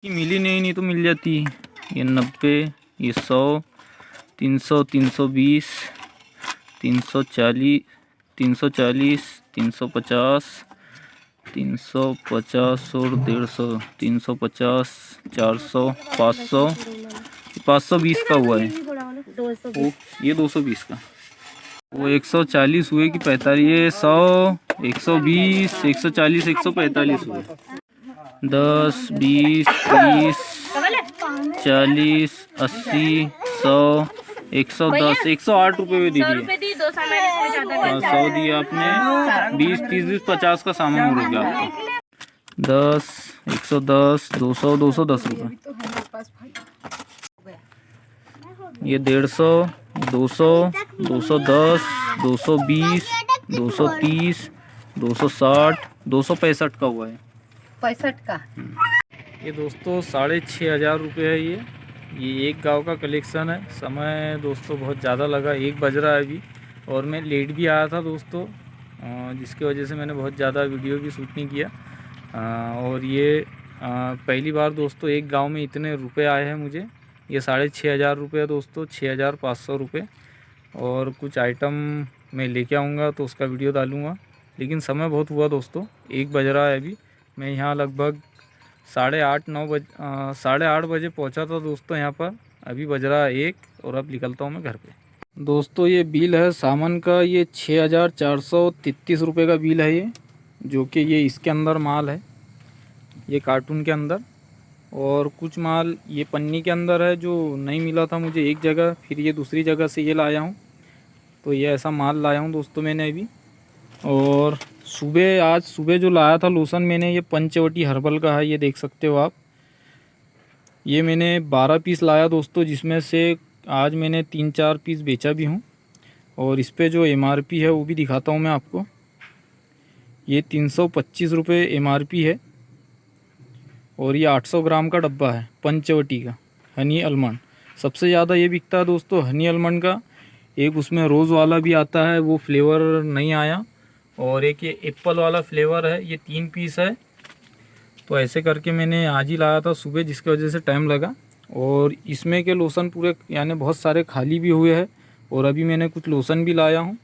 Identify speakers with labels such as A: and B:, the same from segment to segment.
A: कि मिली नहीं तो मिल जाती। ये 90, ये 100, 300, 320, 340, 340, 350, 350 और 150, 350, 400, 500, 520 का हुआ है वो, ये 220 का। वो 140 हुए कि 45, ये 100, 120, 140, 145 हुए। 10, 20, 30, 40, 80, 100, 110, 108 रुपये में दी है। 100 दिया आपने, 20, 30, 50 का सामान हो गया आपका। 10, 110, 200, 210 रुपये। ये 150, 200, 210, 220, 230, 260, 265 का हुआ है।
B: 65 का।
A: ये दोस्तों 6,500 रुपये है। ये एक गांव का कलेक्शन है। समय दोस्तों बहुत ज़्यादा लगा, 1 बज रहा है अभी, और मैं लेट भी आया था दोस्तों, जिसकी वजह से मैंने बहुत ज़्यादा वीडियो भी शूट नहीं किया। और ये पहली बार दोस्तों एक गांव में इतने रुपए आए हैं मुझे। ये 6,500 रुपये दोस्तों, 6,500 रुपये। और कुछ आइटम मैं लेके आऊँगा तो उसका वीडियो डालूँगा। लेकिन समय बहुत हुआ दोस्तों, 1 बज रहा है अभी। मैं यहाँ लगभग 8:30 बजे पहुँचा था दोस्तों यहाँ पर। अभी बज रहा है 1 और अब निकलता हूँ मैं घर पे। दोस्तों ये बिल है सामान का, ये 6,433 रुपये का बिल है ये, जो कि ये इसके अंदर माल है, ये कार्टून के अंदर। और कुछ माल ये पन्नी के अंदर है जो नहीं मिला था मुझे एक जगह, फिर ये दूसरी जगह से ये लाया हूँ। तो ये ऐसा माल लाया हूँ दोस्तों मैंने अभी। और आज सुबह जो लाया था लोशन मैंने, ये पंचवटी हर्बल का है, ये देख सकते हो आप। ये मैंने 12 पीस लाया दोस्तों, जिसमें से आज मैंने 3-4 पीस बेचा भी हूँ। और इस पे जो MRP है वो भी दिखाता हूँ मैं आपको। ये 325 रुपये MRP है। और ये 800 ग्राम का डब्बा है पंचवटी का हनी आलमंड। सबसे ज़्यादा ये बिकता है दोस्तों हनी आलमंड का। एक उसमें रोज़ वाला भी आता है, वो फ्लेवर नहीं आया। और एक ये एप्पल वाला फ्लेवर है, ये 3 पीस है। तो ऐसे करके मैंने आज ही लाया था सुबह, जिसकी वजह से टाइम लगा। और इसमें के लोशन पूरे यानी बहुत सारे खाली भी हुए हैं। और अभी मैंने कुछ लोशन भी लाया हूँ।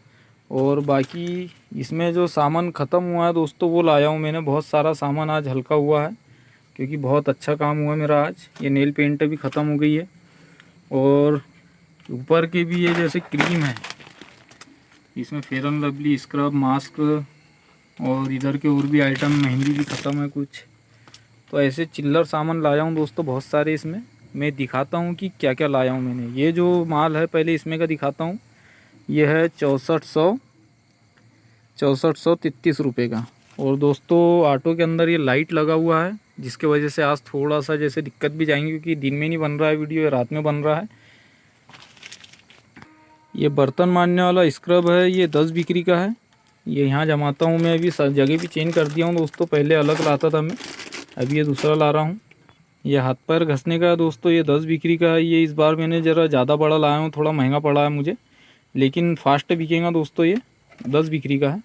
A: और बाकी इसमें जो सामान ख़त्म हुआ है दोस्तों वो लाया हूँ मैंने। बहुत सारा सामान आज हल्का हुआ है, क्योंकि बहुत अच्छा काम हुआ मेरा आज। ये नेल पेंट भी ख़त्म हो गई है। और ऊपर के भी ये जैसे क्रीम है, इसमें fair and lovely, scrub, mask, और इधर के और भी आइटम, मेहंदी भी ख़त्म है कुछ। तो ऐसे चिल्लर सामान लाया हूँ दोस्तों बहुत सारे। इसमें मैं दिखाता हूँ कि क्या क्या लाया हूँ मैंने। ये जो माल है पहले इसमें का दिखाता हूँ। ये है 6433 रुपये का। और दोस्तों ऑटो के अंदर ये लाइट लगा हुआ है, जिसके वजह से आज थोड़ा सा जैसे दिक्कत भी जाएंगी, क्योंकि दिन में नहीं बन रहा है वीडियो, रात में बन रहा है। ये बर्तन मांजने वाला स्क्रब है, ये 10 बिक्री का है। ये यहाँ जमाता हूँ मैं। अभी जगह भी चेंज कर दिया हूँ दोस्तों, पहले अलग लाता था मैं, अभी ये दूसरा ला रहा हूँ। ये हाथ पैर घसने का है दोस्तों, ये 10 बिक्री का है। ये इस बार मैंने ज़रा ज़्यादा बड़ा लाया हूँ, थोड़ा महंगा पड़ा है मुझे, लेकिन फास्ट बिकेगा दोस्तों। ये 10 बिक्री का है।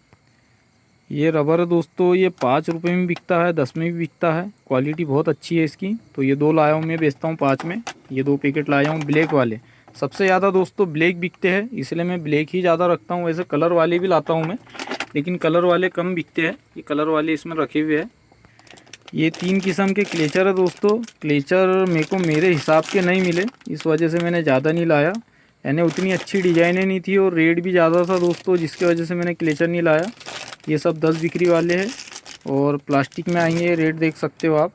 A: ये रबर है दोस्तों, ये 5 रुपये में बिकता है, 10 में भी बिकता है। क्वालिटी बहुत अच्छी है इसकी। तो ये 2 लाया हूँ मैं, बेचता हूँ 5 में। ये 2 पैकेट लाया हूँ ब्लैक वाले। सबसे ज़्यादा दोस्तों ब्लैक बिकते हैं, इसलिए मैं ब्लैक ही ज़्यादा रखता हूँ। वैसे कलर वाले भी लाता हूँ मैं, लेकिन कलर वाले कम बिकते हैं। ये कलर वाले इसमें रखे हुए हैं। ये 3 किस्म के क्लेचर है दोस्तों। क्लेचर मेरे को मेरे हिसाब के नहीं मिले, इस वजह से मैंने ज़्यादा नहीं लाया। यानी उतनी अच्छी डिज़ाइनें नहीं थी और रेट भी ज़्यादा था दोस्तों, जिसकी वजह से मैंने क्लेचर नहीं लाया। ये सब 10 बिक्री वाले हैं और प्लास्टिक में आएंगे, रेट देख सकते हो आप।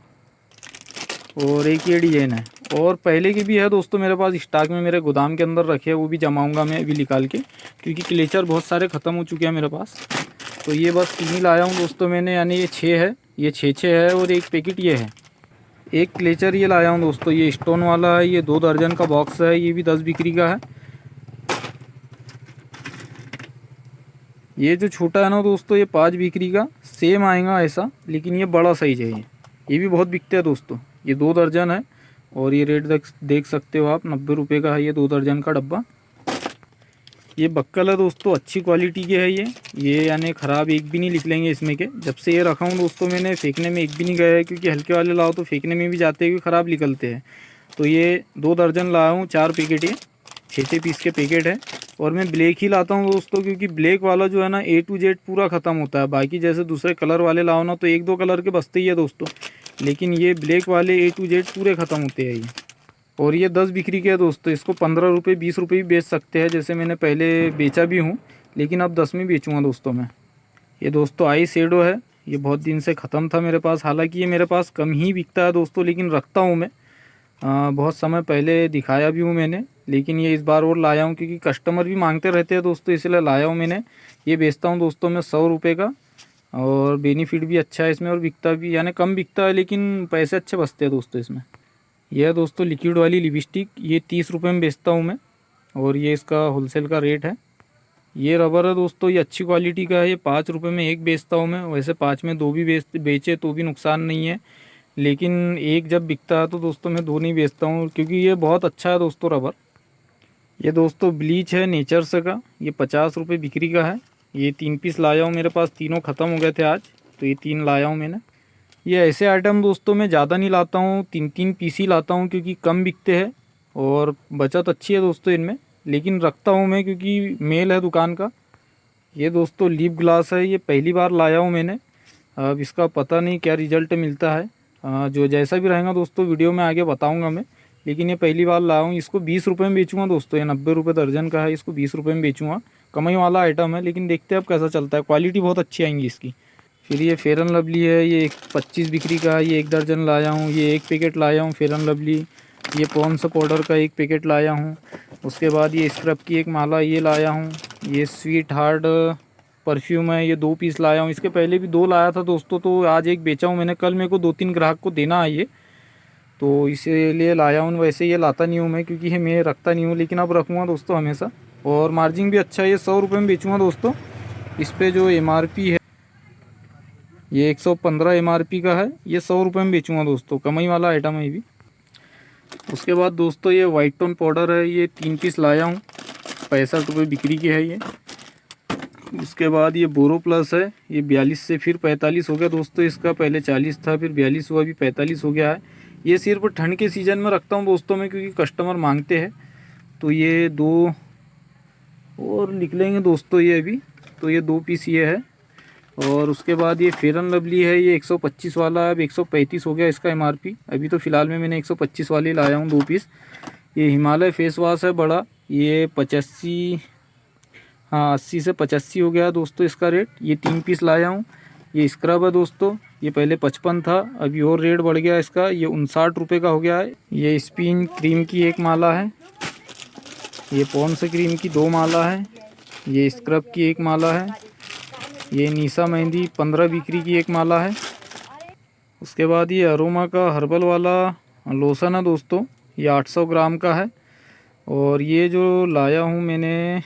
A: और एक ये डिज़ाइन है, और पहले की भी है दोस्तों मेरे पास स्टॉक में, मेरे गोदाम के अंदर रखे हैं। वो भी जमाऊँगा मैं अभी निकाल के, क्योंकि क्लेचर बहुत सारे ख़त्म हो चुके हैं मेरे पास। तो ये बस 3 ही लाया हूँ दोस्तों मैंने, यानी ये 6 है, ये 6 है। और एक पैकेट ये है। एक क्लेचर ये लाया हूँ दोस्तों, ये स्टोन वाला है, ये 2 दर्जन का बॉक्स है, ये भी 10 बिक्री का है। ये जो छोटा है ना दोस्तों, ये 5 बिक्री का सेम आएगा ऐसा, लेकिन ये बड़ा साइज है। ये भी बहुत बिकते हैं दोस्तों। ये 2 दर्जन है और ये रेट देख सकते हो आप, 90 रुपये का है ये 2 दर्जन का डब्बा। ये बक्कल है दोस्तों, अच्छी क्वालिटी के है ये यानी ख़राब एक भी नहीं निकलेंगे इसमें के। जब से ये रखा हूँ दोस्तों मैंने, फेंकने में एक भी नहीं गया है, क्योंकि हल्के वाले लाओ तो फेंकने में भी जाते हैं क्योंकि ख़राब निकलते हैं। तो ये 2 दर्जन लाया हूँ, 4 पैकेट, ये 6-6 पीस के पैकेट है। और मैं ब्लैक ही लाता हूँ दोस्तों, क्योंकि ब्लैक वाला जो है ना A to Z पूरा ख़त्म होता है। बाकी जैसे दूसरे कलर वाले लाओ ना तो 1-2 कलर के बचते ही है दोस्तों, लेकिन ये ब्लैक वाले A to Z पूरे ख़त्म होते हैं ये। और ये 10 बिक्री के है दोस्तों, इसको 15 रुपये 20 रुपये भी बेच सकते हैं, जैसे मैंने पहले बेचा भी हूँ, लेकिन अब 10 में बेचूँगा दोस्तों मैं। ये दोस्तों आई शेडो है, ये बहुत दिन से ख़त्म था मेरे पास। हालांकि ये मेरे पास कम ही बिकता है दोस्तों, लेकिन रखता हूँ मैं। बहुत समय पहले दिखाया भी हूँ मैंने, लेकिन ये इस बार और लाया हूँ क्योंकि कस्टमर भी मांगते रहते हैं दोस्तों, इसलिए लाया हूँ मैंने। ये बेचता हूँ दोस्तों मैं 100 रुपये का, और बेनिफिट भी अच्छा है इसमें, और बिकता भी यानी कम बिकता है लेकिन पैसे अच्छे बचते हैं दोस्तों इसमें। यह दोस्तों लिक्विड वाली लिपस्टिक, ये 30 रुपये में बेचता हूँ मैं, और ये इसका होलसेल का रेट है। ये रबर है दोस्तों, ये अच्छी क्वालिटी का है, ये 5 रुपये में एक बेचता हूँ मैं। वैसे 5 में 2 भी बेचे तो भी नुकसान नहीं है, लेकिन एक जब बिकता है तो दोस्तों मैं 2 नहीं बेचता हूँ, क्योंकि ये बहुत अच्छा है दोस्तों रबर। ये दोस्तों ब्लीच है नेचर्स का, ये 50 रुपये बिक्री का है। ये 3 पीस लाया हूँ, मेरे पास तीनों ख़त्म हो गए थे आज, तो ये 3 लाया हूँ मैंने। ये ऐसे आइटम दोस्तों मैं ज़्यादा नहीं लाता हूँ, 3-3 पीस ही लाता हूँ, क्योंकि कम बिकते हैं और बचत अच्छी है दोस्तों इनमें, लेकिन रखता हूँ मैं क्योंकि मेल है दुकान का। ये दोस्तों लिप ग्लास है, ये पहली बार लाया हूँ मैंने, अब इसका पता नहीं क्या रिज़ल्ट मिलता है। जो जैसा भी रहेगा दोस्तों वीडियो में आगे बताऊँगा मैं, लेकिन ये पहली बार लाया हूँ। इसको 20 रुपये में बेचूँगा दोस्तों, ये 90 रुपये दर्जन का है, इसको 20 रुपये में बेचूँगा। कमाई वाला आइटम है, लेकिन देखते हैं अब कैसा चलता है, क्वालिटी बहुत अच्छी आएंगी इसकी। फिर ये फेयर एंड लवली है, ये 25 बिक्री का है, ये 1 दर्जन लाया हूँ। ये 1 पैकेट लाया हूँ फेयर एंड लवली। ये पॉन्ड्स पाउडर का 1 पैकेट लाया हूँ। उसके बाद ये स्क्रब की 1 माला ये लाया हूँ। ये स्वीट हार्ट परफ्यूम है, ये 2 पीस लाया हूँ। इसके पहले भी 2 लाया था दोस्तों, तो आज 1 बेचा हूँ मैंने। कल मेरे को 2-3 ग्राहक को देना है ये, तो इसीलिए लाया हूँ। वैसे ये लाता नहीं हूँ मैं, क्योंकि ये मैं रखता नहीं हूँ, लेकिन अब रखूँगा दोस्तों हमेशा। और मार्जिन भी अच्छा है, ये 100 रुपये में बेचूँगा दोस्तों। इस पर जो MRP है ये 115 MRP का है, ये 100 रुपये में बेचूँगा दोस्तों, कमाई वाला आइटम है ये भी। उसके बाद दोस्तों ये वाइट टोन पाउडर है, ये 3 पीस लाया हूँ, 65 रुपये बिक्री की है ये। उसके बाद ये बोरो प्लस है, ये 42 से फिर 45 हो गया दोस्तों इसका, पहले 40 था फिर 42 हुआ, अभी 45 हो गया है। ये सिर्फ ठंड के सीज़न में रखता हूँ दोस्तों मैं, क्योंकि कस्टमर मांगते हैं। तो ये 2 और निकलेंगे दोस्तों ये अभी, तो ये 2 पीस ये है। और उसके बाद ये फेयर एंड लवली है, ये 125 वाला है, अब 135 हो गया इसका MRP। अभी तो फ़िलहाल में मैंने 125 वाले लाया हूँ 2 पीस। ये हिमालय फेस वॉश है बड़ा, ये 85 हाँ 80 से 85 हो गया दोस्तों इसका रेट, ये 3 पीस लाया हूँ। ये स्क्रब है दोस्तों, ये पहले 55 था, अभी और रेट बढ़ गया इसका, ये 59 रुपये का हो गया है। ये स्पिन क्रीम की 1 माला है, ये पॉन्ड्स क्रीम की 2 माला है, ये स्क्रब की 1 माला है, ये निशा मेहंदी 15 बिक्री की 1 माला है। उसके बाद ये अरोमा का हर्बल वाला लोशन है दोस्तों, ये 800 ग्राम का है। और ये जो लाया हूँ मैंने,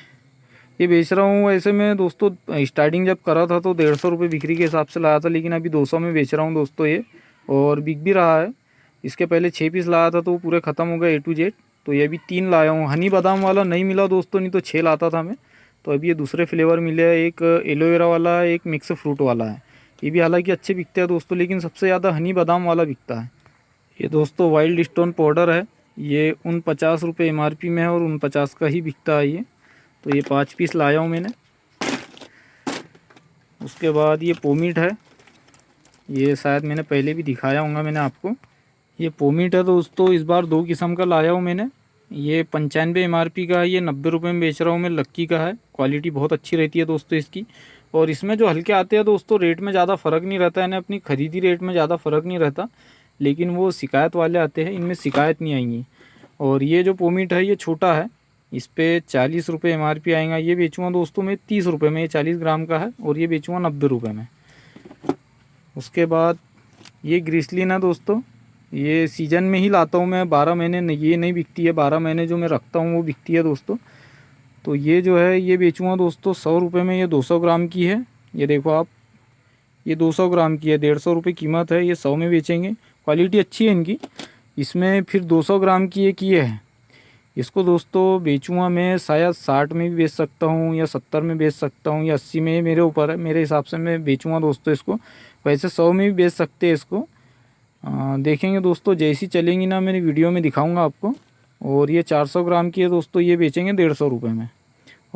A: ये बेच रहा हूँ। वैसे मैं दोस्तों स्टार्टिंग जब करा था तो 150 रुपये बिक्री के हिसाब से लाया था, लेकिन अभी 200 में बेच रहा हूँ दोस्तों ये, और बिक भी रहा है। इसके पहले 6 पीस लाया था तो वो पूरे ख़त्म हो गए A to Z, तो ये अभी 3 लाया हूँ। हनी बादाम वाला नहीं मिला दोस्तों, नहीं तो 6 लाता था मैं, तो अभी ये दूसरे फ्लेवर मिले हैं, एक एलोवेरा वाला है, एक मिक्स फ्रूट वाला है। ये भी हालांकि अच्छे बिकते हैं दोस्तों, लेकिन सबसे ज़्यादा हनी बादाम वाला बिकता है। ये दोस्तों वाइल्ड स्टोन पाउडर है, ये 49 रुपये MRP में है, और 49 का ही बिकता है ये। तो ये 5 पीस लाया हूँ मैंने। उसके बाद ये पोमीट है, ये शायद मैंने पहले भी दिखाया होगा मैंने आपको। ये पोमीट है दोस्तों, इस बार 2 किस्म का लाया हूँ मैंने। ये 95 MRP का है, ये 90 रुपये में बेच रहा हूँ मैं। लक्की का है, क्वालिटी बहुत अच्छी रहती है दोस्तों इसकी। और इसमें जो हल्के आते हैं दोस्तों, रेट में ज़्यादा फ़र्क नहीं रहता है, अपनी खरीदी रेट में ज़्यादा फ़र्क नहीं रहता, लेकिन वो शिकायत वाले आते हैं, इनमें शिकायत नहीं आएंगी। और ये जो पोमीट है ये छोटा है, इस पर 40 रुपये MRP आएगा। ये बेचूँगा दोस्तों मैं 30 रुपये में, ये 40 ग्राम का है, और ये बेचूँगा 90 रुपये में। उसके बाद ये ग्रिसलिन है दोस्तों, ये सीज़न में ही लाता हूँ मैं, 12 महीने ये नहीं बिकती है, 12 महीने जो मैं रखता हूँ वो बिकती है दोस्तों। तो ये जो है ये बेचूँगा दोस्तों 100 रुपये में, ये 200 ग्राम की है। ये देखो आप, ये 200 ग्राम की है, 150 रुपये कीमत है, ये 100 में बेचेंगे। क्वालिटी अच्छी है इनकी। इसमें फिर 200 ग्राम की एक ये है, इसको दोस्तों बेचूँगा मैं शायद 60 में भी बेच सकता हूँ या 70 में बेच सकता हूँ या 80 में, मेरे ऊपर है। मेरे हिसाब से मैं बेचूँगा दोस्तों इसको। वैसे 100 में भी बेच सकते हैं इसको। देखेंगे दोस्तों, जैसी चलेंगी ना मेरी वीडियो में दिखाऊंगा आपको। और ये 400 ग्राम की है दोस्तों, ये बेचेंगे 150 रुपये में।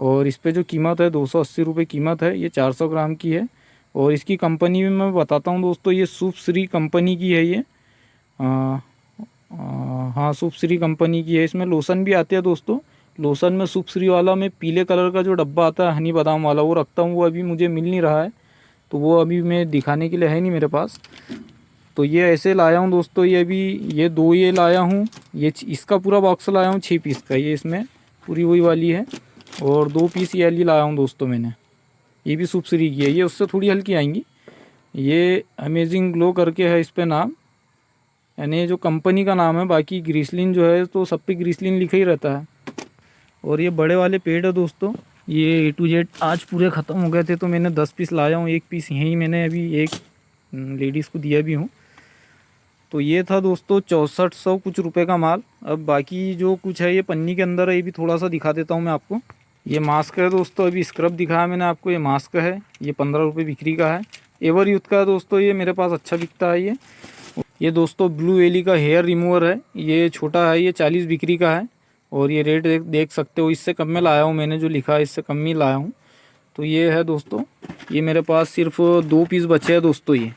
A: और इस पे जो कीमत है 280 रुपये कीमत है। ये 400 ग्राम की है। और इसकी कंपनी भी मैं बताता हूँ दोस्तों, ये शुभ श्री कंपनी की है ये। हाँ, शुभ श्री कंपनी की है। इसमें लोशन भी आते हैं दोस्तों। लोशन में शुभ श्री वाला में पीले कलर का जो डब्बा आता है हनी बादाम वाला, वो रखता हूँ। वो अभी मुझे मिल नहीं रहा है, तो वो अभी मैं दिखाने के लिए है नहीं मेरे पास। तो ये ऐसे लाया हूँ दोस्तों। ये अभी ये 2 ये लाया हूँ। ये इसका पूरा बॉक्स लाया हूँ 6 पीस का। ये इसमें पूरी वही वाली है। और 2 पीस ये वाली लाया हूँ दोस्तों मैंने। ये भी शुभ श्री की है। ये उससे थोड़ी हल्की आएंगी। ये अमेजिंग ग्लो करके है इस पर नाम, यानी ये जो कंपनी का नाम है। बाकी ग्रीसलिन जो है तो सब पे ग्रीसलिन लिखा ही रहता है। और ये बड़े वाले पेड़ है दोस्तों। ये A to Z आज पूरे ख़त्म हो गए थे, तो मैंने 10 पीस लाया हूँ। 1 पीस यहीं मैंने अभी एक लेडीज़ को दिया भी हूँ। तो ये था दोस्तों 6400 कुछ रुपए का माल। अब बाकी जो कुछ है ये पन्नी के अंदर है, ये भी थोड़ा सा दिखा देता हूँ मैं आपको। ये मास्क है दोस्तों, अभी स्क्रब दिखाया मैंने आपको। ये मास्क है, ये 15 रुपये बिक्री का है। एवर यूथ का है दोस्तों, ये मेरे पास अच्छा बिकता है ये दोस्तों ब्लू वेली का हेयर रिमूवर है। ये छोटा है, ये 40 बिक्री का है। और ये रेट देख सकते हो, इससे कम में लाया हूँ मैंने, जो लिखा है इससे कम में लाया हूँ। तो ये है दोस्तों, ये मेरे पास सिर्फ 2 पीस बचे हैं दोस्तों। ये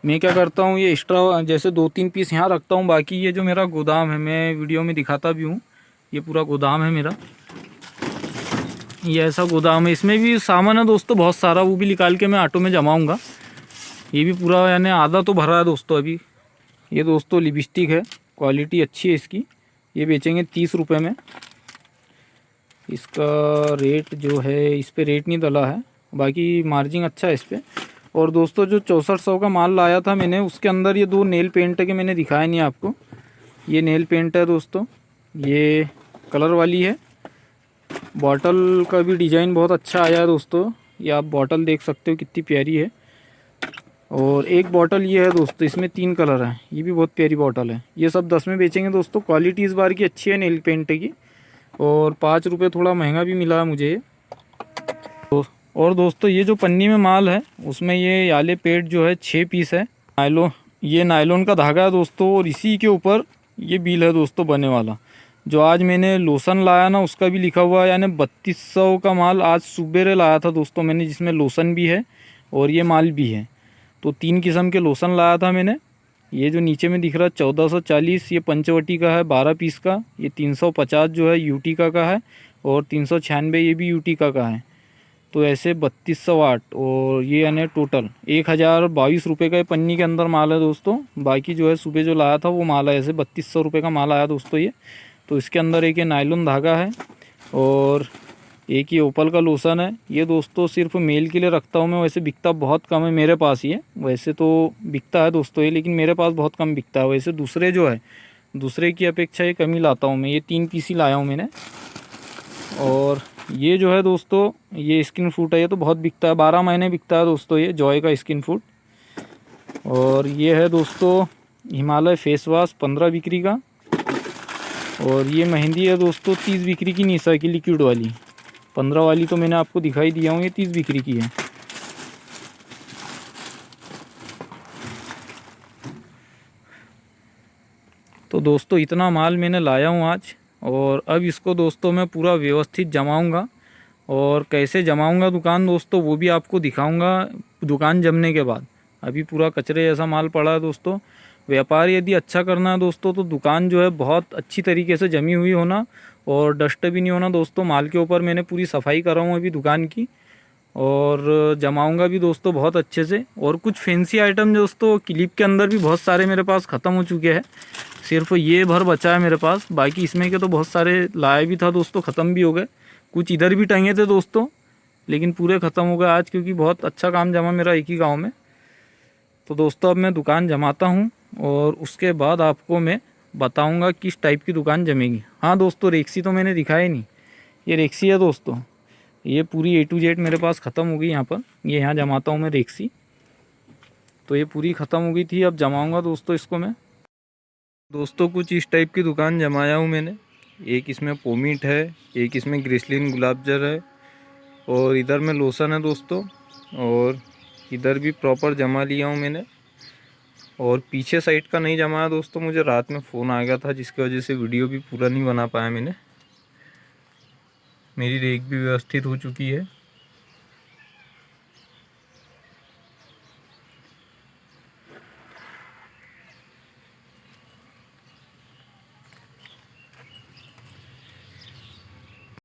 A: मैं क्या करता हूँ, ये एक्स्ट्रा जैसे 2-3 पीस यहाँ रखता हूँ। बाकी ये जो मेरा गोदाम है, मैं वीडियो में दिखाता भी हूँ। ये पूरा गोदाम है मेरा, ये ऐसा गोदाम है। इसमें भी सामान है दोस्तों बहुत सारा, वो भी निकाल के मैं ऑटो में जमाऊँगा। ये भी पूरा यानी आधा तो भरा है दोस्तों अभी। ये दोस्तों लिपस्टिक है, क्वालिटी अच्छी है इसकी। ये बेचेंगे 30 रुपये में। इसका रेट जो है, इस पे रेट नहीं डला है, बाकी मार्जिन अच्छा है इस पर। और दोस्तों जो 6400 का माल लाया था मैंने, उसके अंदर ये 2 नेल पेंट है कि मैंने दिखाया नहीं आपको। ये नेल पेंट है दोस्तों, ये कलर वाली है। बॉटल का भी डिज़ाइन बहुत अच्छा आया है दोस्तों। ये आप बॉटल देख सकते हो कितनी प्यारी है। और एक बॉटल ये है दोस्तों, इसमें 3 कलर हैं। ये भी बहुत प्यारी बॉटल है। ये सब 10 में बेचेंगे दोस्तों। क्वालिटी इस बार की अच्छी है नेल पेंट की। और 5 रुपये थोड़ा महंगा भी मिला मुझे। और दोस्तों ये जो पन्नी में माल है, उसमें ये याले पेट जो है 6 पीस है। ये नायलॉन का धागा है दोस्तों। और इसी के ऊपर ये बिल है दोस्तों बने वाला। जो आज मैंने लोशन लाया ना, उसका भी लिखा हुआ है। यानी 3200 का माल आज सुबेरे लाया था दोस्तों मैंने, जिसमें लोशन भी है और ये माल भी है। तो 3 किस्म के लोशन लाया था मैंने। ये जो नीचे में दिख रहा है 1440, ये पंचवटी का है 12 पीस का। ये 350 जो है यूटिका का है। और 396 ये भी यूटिका का है। तो ऐसे 3208। और ये यानी टोटल 1022 रुपये का पन्नी के अंदर माल है दोस्तों। बाकी जो है सुबह जो लाया था वो माल है, ऐसे 3200 रुपये का माल आया दोस्तों ये। तो इसके अंदर एक ये नायलॉन धागा है और एक ये ओपल का लोशन है। ये दोस्तों सिर्फ मेल के लिए रखता हूँ मैं, वैसे बिकता बहुत कम है मेरे पास ये। वैसे तो बिकता है दोस्तों ये, लेकिन मेरे पास बहुत कम बिकता है। वैसे दूसरे जो है, दूसरे की अपेक्षा ये कम ही लाता हूँ मैं। ये 3 पीस ही लाया हूँ मैंने। और ये जो है दोस्तों, ये स्किन फूड है। ये तो बहुत बिकता है, 12 महीने बिकता है दोस्तों ये जॉय का स्किन फूड। और ये है दोस्तों हिमालय फेस वॉश 15 बिक्री का। और ये मेहंदी है दोस्तों 30 बिक्री की, निशा की लिक्विड वाली। 15 वाली तो मैंने आपको दिखाई दिया हूँ, ये 30 बिक्री की है। तो दोस्तों इतना माल मैंने लाया हूँ आज। और अब इसको दोस्तों मैं पूरा व्यवस्थित जमाऊँगा। और कैसे जमाऊँगा दुकान दोस्तों, वो भी आपको दिखाऊँगा दुकान जमने के बाद। अभी पूरा कचरे जैसा माल पड़ा है दोस्तों। व्यापार यदि अच्छा करना है दोस्तों, तो दुकान जो है बहुत अच्छी तरीके से जमी हुई होना और डस्ट भी नहीं होना दोस्तों। माल के ऊपर मैंने पूरी सफाई कर रहा हूँ अभी दुकान की। और जमाऊँगा भी दोस्तों बहुत अच्छे से। और कुछ फैंसी आइटम दोस्तों क्लिप के अंदर भी बहुत सारे मेरे पास ख़त्म हो चुके हैं। सिर्फ ये भर बचा है मेरे पास, बाकी इसमें के तो बहुत सारे लाए भी था दोस्तों, ख़त्म भी हो गए। कुछ इधर भी टंगे थे दोस्तों, लेकिन पूरे ख़त्म हो गए आज, क्योंकि बहुत अच्छा काम जमा मेरा एक ही गांव में। तो दोस्तों अब मैं दुकान जमाता हूं और उसके बाद आपको मैं बताऊंगा किस टाइप की दुकान जमेगी। हाँ दोस्तों, रेक्सी तो मैंने दिखाया नहीं। ये रेक्सी है दोस्तों, ये पूरी A to Z मेरे पास ख़त्म हो गई यहाँ पर। ये यहाँ जमाता हूँ मैं रेक्सी। तो ये पूरी ख़त्म हो गई थी, अब जमाऊँगा दोस्तों इसको मैं। दोस्तों कुछ इस टाइप की दुकान जमाया हूँ मैंने। एक इसमें पोमीट है, एक इसमें ग्रिसलिन गुलाब जल है, और इधर में लोशन है दोस्तों, और इधर भी प्रॉपर जमा लिया हूँ मैंने। और पीछे साइड का नहीं जमाया दोस्तों, मुझे रात में फ़ोन आ गया था जिसकी वजह से वीडियो भी पूरा नहीं बना पाया मैंने। मेरी रेक भी व्यवस्थित हो चुकी है।